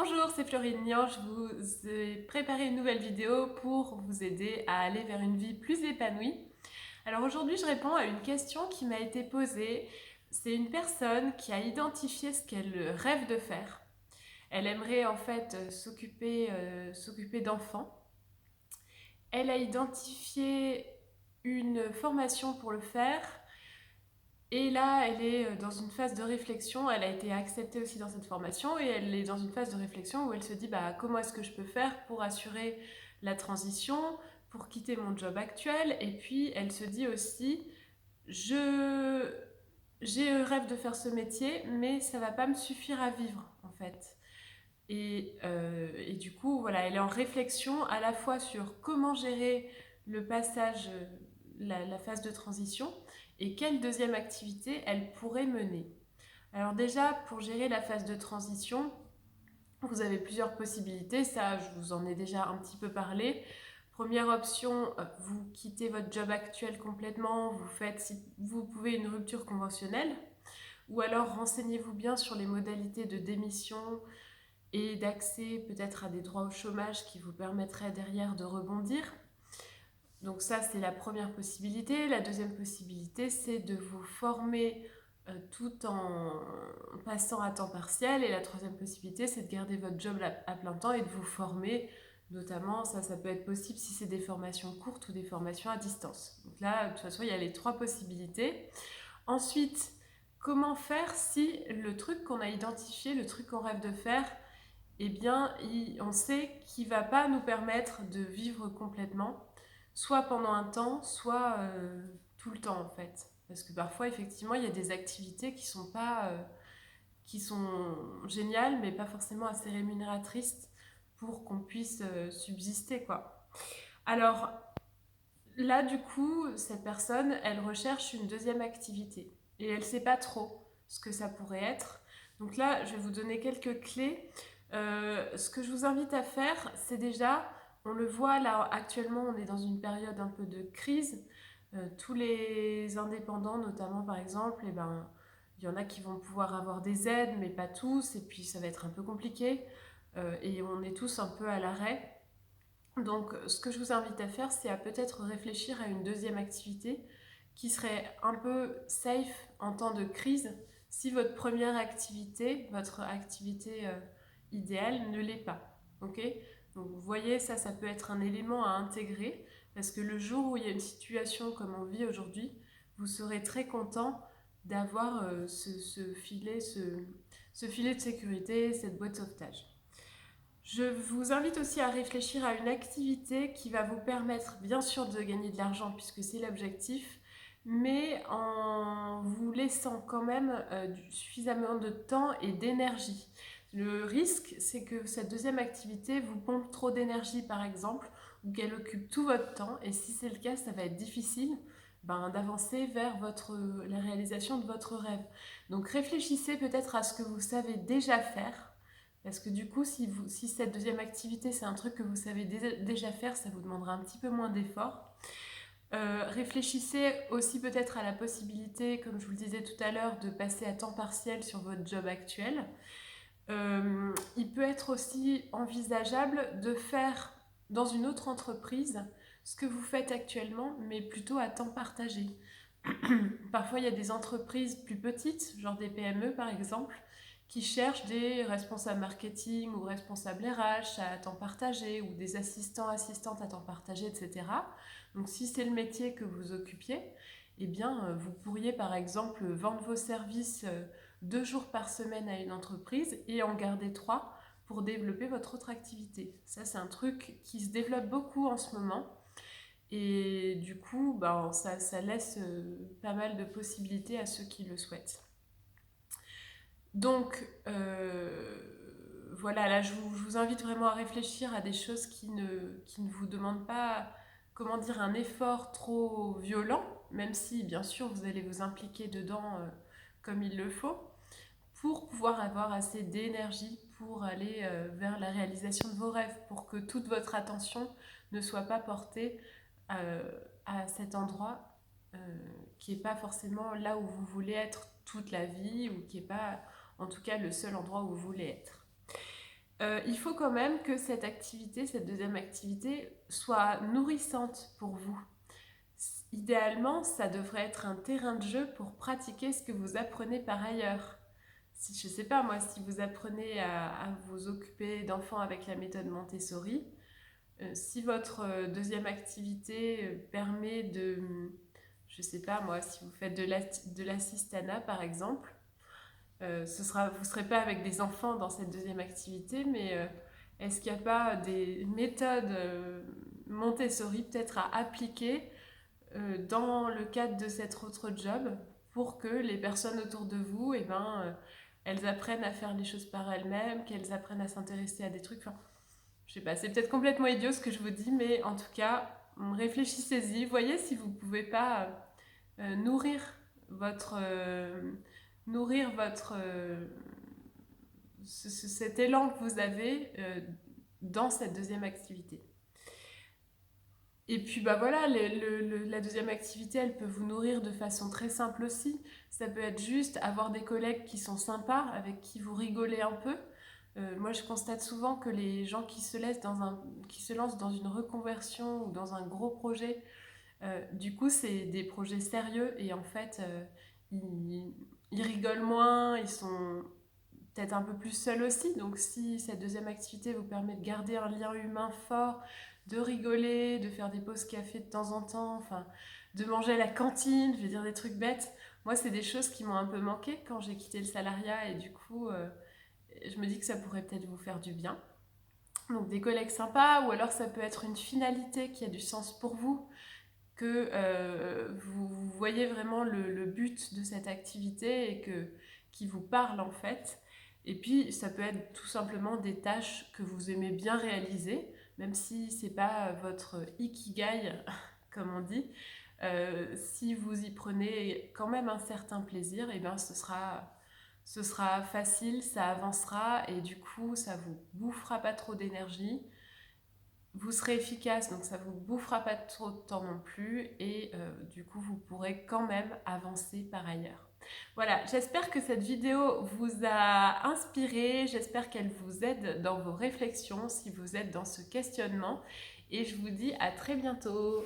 Bonjour, c'est Florine Nian. Je vous ai préparé une nouvelle vidéo pour vous aider à aller vers une vie plus épanouie. Alors aujourd'hui, je réponds à une question qui m'a été posée. C'est une personne qui a identifié ce qu'elle rêve de faire. Elle aimerait en fait s'occuper d'enfants. Elle a identifié une formation pour le faire. Et là, elle est dans une phase de réflexion. Elle a été acceptée aussi dans cette formation et elle est dans une phase de réflexion où elle se dit comment est-ce que je peux faire pour assurer la transition, pour quitter mon job actuel. Et puis elle se dit aussi je j'ai le rêve de faire ce métier, mais ça va pas me suffire à vivre en fait. Et du coup, voilà, elle est en réflexion à la fois sur comment gérer le passage, la phase de transition, et quelle deuxième activité elle pourrait mener. Alors déjà, pour gérer la phase de transition, vous avez plusieurs possibilités, ça je vous en ai déjà un petit peu parlé. Première option, vous quittez votre job actuel complètement, vous faites, si vous pouvez, une rupture conventionnelle, ou alors renseignez-vous bien sur les modalités de démission et d'accès peut-être à des droits au chômage qui vous permettraient derrière de rebondir. Donc ça, c'est la première possibilité. La deuxième possibilité, c'est de vous former tout en passant à temps partiel. Et la troisième possibilité, c'est de garder votre job à plein temps et de vous former. Notamment, ça peut être possible si c'est des formations courtes ou des formations à distance. Donc là, de toute façon, il y a les trois possibilités. Ensuite, comment faire si le truc qu'on a identifié, le truc qu'on rêve de faire, eh bien, on sait qu'il ne va pas nous permettre de vivre complètement, soit pendant un temps, soit tout le temps en fait. Parce que parfois, effectivement, il y a des activités qui sont géniales, mais pas forcément assez rémunératrices pour qu'on puisse subsister, quoi. Alors là, du coup, cette personne, elle recherche une deuxième activité et elle ne sait pas trop ce que ça pourrait être. Donc là, je vais vous donner quelques clés. Ce que je vous invite à faire, c'est déjà, on le voit là actuellement, on est dans une période un peu de crise. Tous les indépendants, notamment par exemple, eh ben, il y en a qui vont pouvoir avoir des aides, mais pas tous, et puis ça va être un peu compliqué. Et on est tous un peu à l'arrêt. Donc, ce que je vous invite à faire, c'est à peut-être réfléchir à une deuxième activité qui serait un peu safe en temps de crise si votre première activité, votre activité idéale ne l'est pas. Ok. Donc, vous voyez, ça peut être un élément à intégrer parce que le jour où il y a une situation comme on vit aujourd'hui, vous serez très content d'avoir ce filet de sécurité, cette boîte de sauvetage. Je vous invite aussi à réfléchir à une activité qui va vous permettre, bien sûr, de gagner de l'argent puisque c'est l'objectif, mais en vous laissant quand même suffisamment de temps et d'énergie. Le risque, c'est que cette deuxième activité vous pompe trop d'énergie, par exemple, ou qu'elle occupe tout votre temps, et si c'est le cas, ça va être difficile d'avancer vers la réalisation de votre rêve. Donc réfléchissez peut-être à ce que vous savez déjà faire, parce que du coup, si cette deuxième activité, c'est un truc que vous savez déjà faire, ça vous demandera un petit peu moins d'efforts. Réfléchissez aussi peut-être à la possibilité, comme je vous le disais tout à l'heure, de passer à temps partiel sur votre job actuel. Il peut être aussi envisageable de faire dans une autre entreprise ce que vous faites actuellement, mais plutôt à temps partagé. Parfois, il y a des entreprises plus petites, genre des PME par exemple, qui cherchent des responsables marketing ou responsables RH à temps partagé ou des assistants, assistantes à temps partagé, etc. Donc, si c'est le métier que vous occupiez, eh bien, vous pourriez par exemple vendre vos services 2 jours par semaine à une entreprise et en garder 3 pour développer votre autre activité. Ça, c'est un truc qui se développe beaucoup en ce moment. Et du coup, ça laisse pas mal de possibilités à ceux qui le souhaitent. Donc, voilà, là, je vous invite vraiment à réfléchir à des choses qui ne vous demandent pas, comment dire, un effort trop violent, même si, bien sûr, vous allez vous impliquer dedans comme il le faut, pour pouvoir avoir assez d'énergie pour aller vers la réalisation de vos rêves, pour que toute votre attention ne soit pas portée euh, à cet endroit euh, qui n'est pas forcément là où vous voulez être toute la vie ou qui n'est pas en tout cas le seul endroit où vous voulez être. il faut quand même que cette activité, cette deuxième activité, soit nourrissante pour vous. Idéalement, ça devrait être un terrain de jeu pour pratiquer ce que vous apprenez par ailleurs. Si, je ne sais pas moi, si vous apprenez à vous occuper d'enfants avec la méthode Montessori, si votre deuxième activité permet de, je ne sais pas moi, si vous faites de l'assistanat par exemple, vous ne serez pas avec des enfants dans cette deuxième activité, mais est-ce qu'il n'y a pas des méthodes Montessori peut-être à appliquer dans le cadre de cet autre job pour que les personnes autour de vous, eh ben, elles apprennent à faire les choses par elles-mêmes, qu'elles apprennent à s'intéresser à des trucs. Enfin, je sais pas, c'est peut-être complètement idiot ce que je vous dis, mais en tout cas, réfléchissez-y. Voyez si vous pouvez pas nourrir votre nourrir votre cet élan que vous avez dans cette deuxième activité. Et puis bah voilà, la deuxième activité, elle peut vous nourrir de façon très simple aussi. Ça peut être juste avoir des collègues qui sont sympas, avec qui vous rigolez un peu. Moi, je constate souvent que les gens qui se lancent dans une reconversion ou dans un gros projet, du coup, c'est des projets sérieux et en fait, ils, ils rigolent moins, ils sont peut-être un peu plus seuls aussi. Donc, si cette deuxième activité vous permet de garder un lien humain fort, de rigoler, de faire des pauses café de temps en temps, enfin, de manger à la cantine, je vais dire des trucs bêtes. Moi, c'est des choses qui m'ont un peu manqué quand j'ai quitté le salariat et du coup, je me dis que ça pourrait peut-être vous faire du bien. Donc, des collègues sympas ou alors ça peut être une finalité qui a du sens pour vous, que vous voyez vraiment le but de cette activité et qui vous parle en fait. Et puis ça peut être tout simplement des tâches que vous aimez bien réaliser, même si c'est pas votre ikigai comme on dit. Si vous y prenez quand même un certain plaisir, et ben ce sera facile, ça avancera et du coup ça vous bouffera pas trop d'énergie, vous serez efficace, donc ça vous bouffera pas trop de temps non plus, et du coup vous pourrez quand même avancer par ailleurs. Voilà, j'espère que cette vidéo vous a inspiré, j'espère qu'elle vous aide dans vos réflexions si vous êtes dans ce questionnement, et je vous dis à très bientôt.